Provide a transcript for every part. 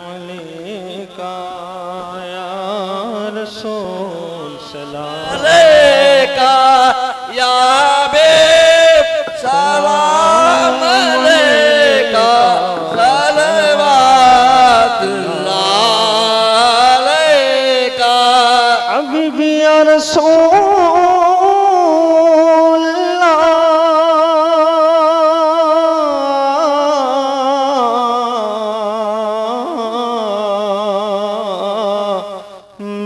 अलैका या रसूल सलाम अलैका या हबीब सलाम अलैका सलवातुल्लाह अलैका हबीबी या रसूल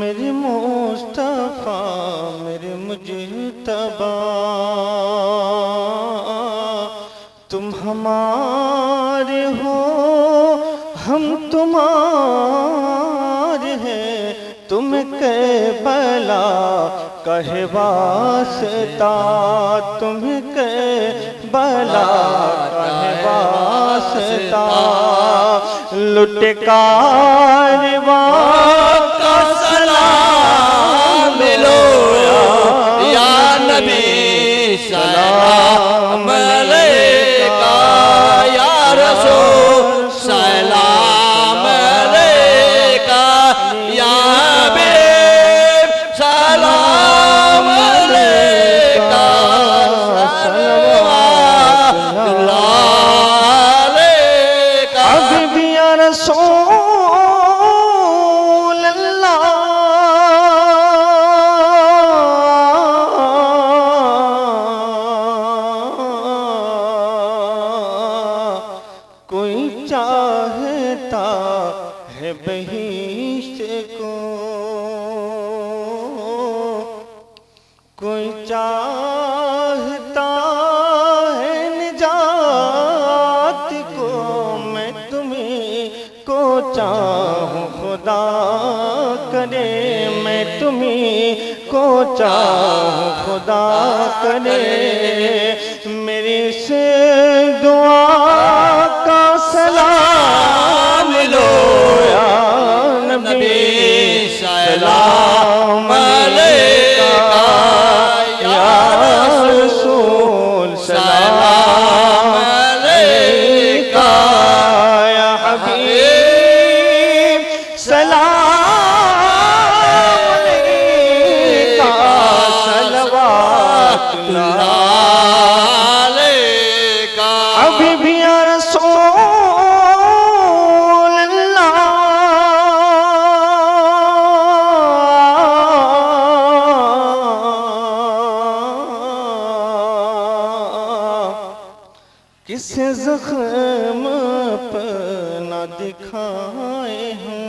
मेरे मुस्तफा मेरे मुजतबा तुम हमारे हो हम तुम्हारे हैं तुम करबला कहे वास्ता तुम करबला कहे वास्ता लुट कारवा का सलाम लो या नबी सलाम अलैका या रसूल सलाम अलैका या हबीब सलाम अलैका सलवातुल्लाह अलैका हबीबी या रसूल अल्लाह कोई चाहता है बहिश्त को कोई चाहता है निजात को मैं तुम्हें को चाहूँ खुदा करे मैं तुम्हें को चाहूँ खुदा करे मेरी से दुआ का सलाम लो या नबी सलाम अलैका या रसूल सलाम अलैका या हबीब सलाम अलैका सलवातुल्लाह अलैका हबीबी या रसूल अल्लाह किसे जख्म अपना दिखाए हूँ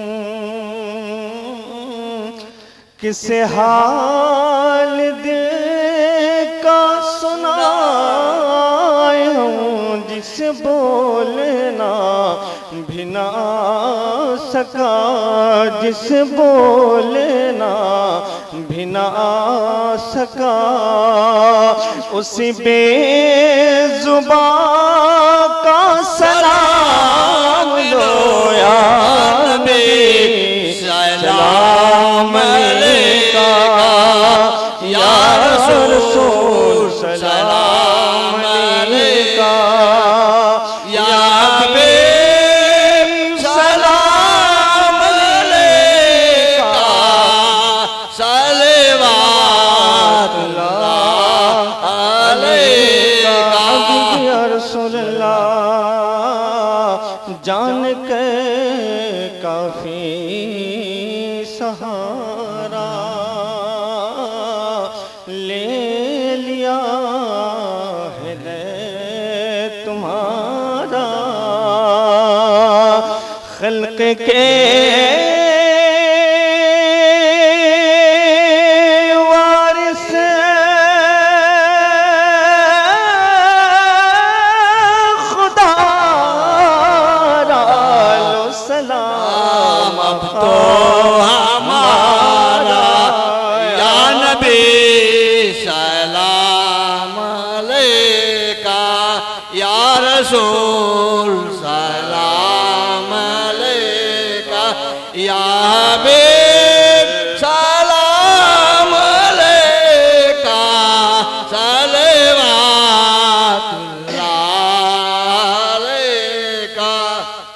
किसे हाल दिल का सुनाए हूँ जिसे बोलना भी ना सका जिसे बोलना भी ना सका उसी बेजुबान का सलाम लो या नबी सलाम अलैका या रसूल सलाम अलैका या हबीब सलाम अलैका सलवातुल्लाह अलैका या रसूलल्लाह जान के काफी सहारा ले लिया है रे तुम्हारा खल्क के वारिस खुदा लो सलाम अब तो हमारा या नबी सलाम अलैका या रसूल सलाम अलैका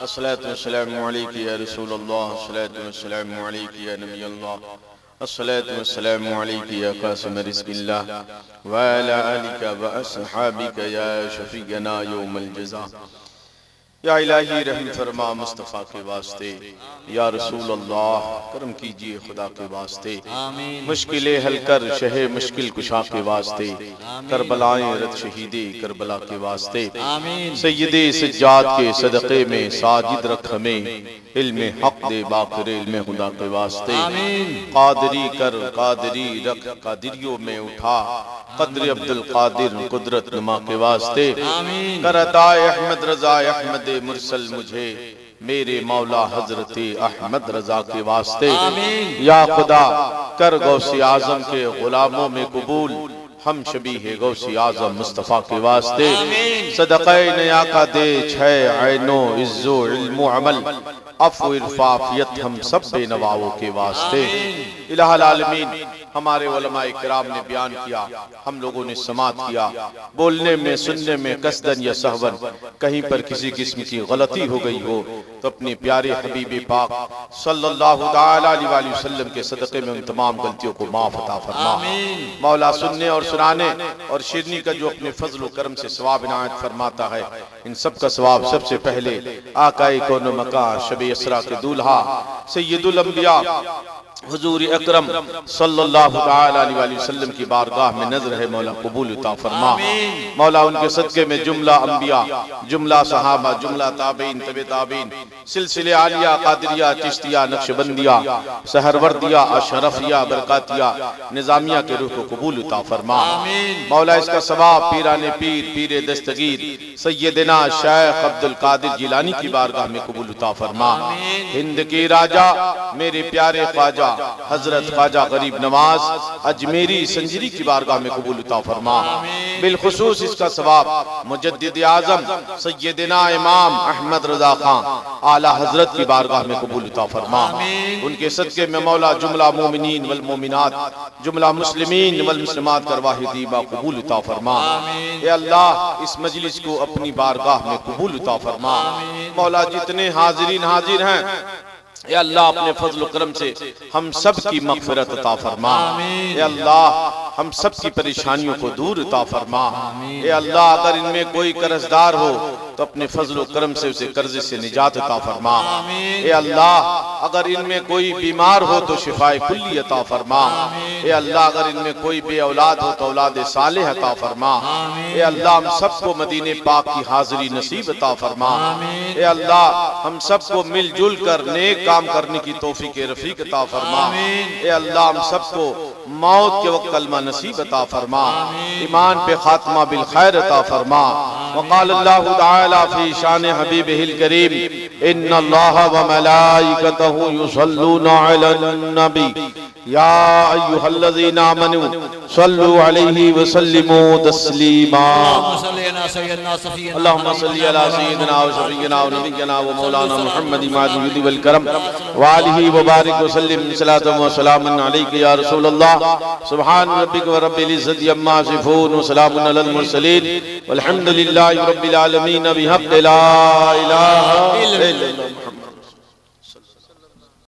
अस्सलातु वस्सलामु अलैका या रसूल अल्लाह, अस्सलातु वस्सलामु अलैका या नबी अल्लाह, अस्सलातु वस्सलामु अलैका या कासिम रिज़्क़िल्लाह व अला आलिका व अस्हाबिका या शफीअना यौमल जज़ा। या इलाही रहम फरमा मुस्तफ़ा के वास्ते, या रसूल अल्लाह करम कीजिए खुदा के वास्ते, मुश्किलें हल कर शहे मुश्किल कुशा के वास्ते, करबलाएं रत शहीदे करबला के वास्ते, सैयदे सज्जाद के सदक़े में साजिद रख हमें, इल्मे हक दे बाक़िर इल्मे खुदा के वास्ते, कादरी कर कादरी रख कादरियों में उठा, क़द्र अब्दुल कादिर कुदरत नुमा के वास्ते, कर अता अहमद रज़ा अहमद मुरसल मुझे मेरे मौला हजरत अहमद रजा के वास्ते, या खुदा कर गौसे आजम के गुलामों में कबूल, हम शबीह गौसे आजम मुस्तफ़ा के वास्ते, सदक़े नया का दे छह ऐनो इज्जो इल्मो अमल, अफ़्व इरफ़ाफ़ियत हम सब बेनवाओं के वास्ते। इलाहुल आलमीन, हमारे उलमा इकराम ने बयान किया, हम लोगों ने समात किया, बोलने में सुनने में कसदन या सहवन कहीं पर किसी किस्म की गलती हो गई हो तो अपने प्यारे हबीब पाक सल्लल्लाहु ताला अलैहि वसल्लम के सदक़े में उन तमाम गलतियों को माफ अता फरमा। मौला सुनने और सुनाने और शिरनी का जो अपने फजल व करम से सवाब इनायत फरमाता है, इन सब का सवाब सबसे पहले आकाए कौनो मकान शबे इसरा के दूल्हा सैयदुल अंबिया हुजूर अकरम सल्लल्लाहु ताला अलैहि वसल्लम की बारगाह में नजर है, मौला कबूल अता फरमा। मौला उनके सदके में जुमला अंबिया, जुमला सहाबा, जुमला ताबीन, तबे ताबीन, सिलसिले आलिया, कादरिया, चिश्तिया, नक्शबंदिया, सहरवर्दिया, अशरफिया, बरकातिया, निजामिया के रूह को कबूल अता फरमा। मौला इसका सवाब पीराने पीर पीरे दस्तगीर सैयदना शेख अब्दुल कादिर जिलानी की बारगाह में कबूल अता फरमा। हिंद के राजा मेरे प्यारे ख्वाजा हजरत ख्वाजा गरीब नवाज अजमेरी संजरी की बारगाह में कबूल अता फरमा। बिलखुसूस इसका सवाब मुजद्दिद आजम सैयदना इमाम अहमद रजा खान आला हजरत की बारगाह में कबूल अता फरमा। उनके सदके में मौला जुमला मोमिनीन वल मोमिनात, जुमला मुस्लिमीन वल मुस्लिमात करवाही बा कबूल अता फरमा। ए अल्लाह, इस मजलिस को अपनी बारगाह में कबूल अता फरमा। मौला जितने हाजिरीन हाजिर हैं, या अल्लाह अपने फजल करम से हम सब की मग़फ़िरत अता फरमा। या अल्लाह हम सब की परेशानियों को दूर अता फरमा। या अल्लाह अगर इनमें कोई कर्जदार हो तो अपने फजल करम से उसे कर्जे से निजात अता फरमा। या अल्लाह अगर इनमें कोई बीमार हो तो शिफाए कुल्ली अता फरमा। या अल्लाह अगर इनमें कोई बे औलाद हो तो औलाद सालेह अता फरमा। या अल्लाह हम सबको मदीने पाक की हाजिरी नसीब अता फरमा। या अल्लाह हम सबको मिलजुल कर नेक काम करने की तौफीक रफीक अता फरमा। ए अल्लाह हम सबको मौत के वक्त कलमा नसीब अता फरमा, ईमान पे खात्मा बिल खैर अता फरमा। वक़ाल अल्लाहु तआला फी शान हबीबिहिल करीम, इन्नल्लाहा व मलाइकतहु युसल्लूना अलन नबी या अय्युहल्लज़ीना आमनू सल्लु अलैहि व सल्लिमू तस्लीमा। अल्लाहुम्मा सल्लि अला सय्यिदिना व शफीइना व नबिय्यिना व मौलाना मुहम्मद माजिद वल करम व आलिहि व बारिक व सल्लिम सलातन व सलामन अलैका या रसूल अल्लाह। सुब्हान रब्बिक व रब्बिल इज्जति अम्मा यसिफून व सलामुन अलल मुरसलीन वल्हम्दुलिल्लाहि रब्बिल आलमीन बिहक़्क़ि ला इलाहा इल्लल्लाह।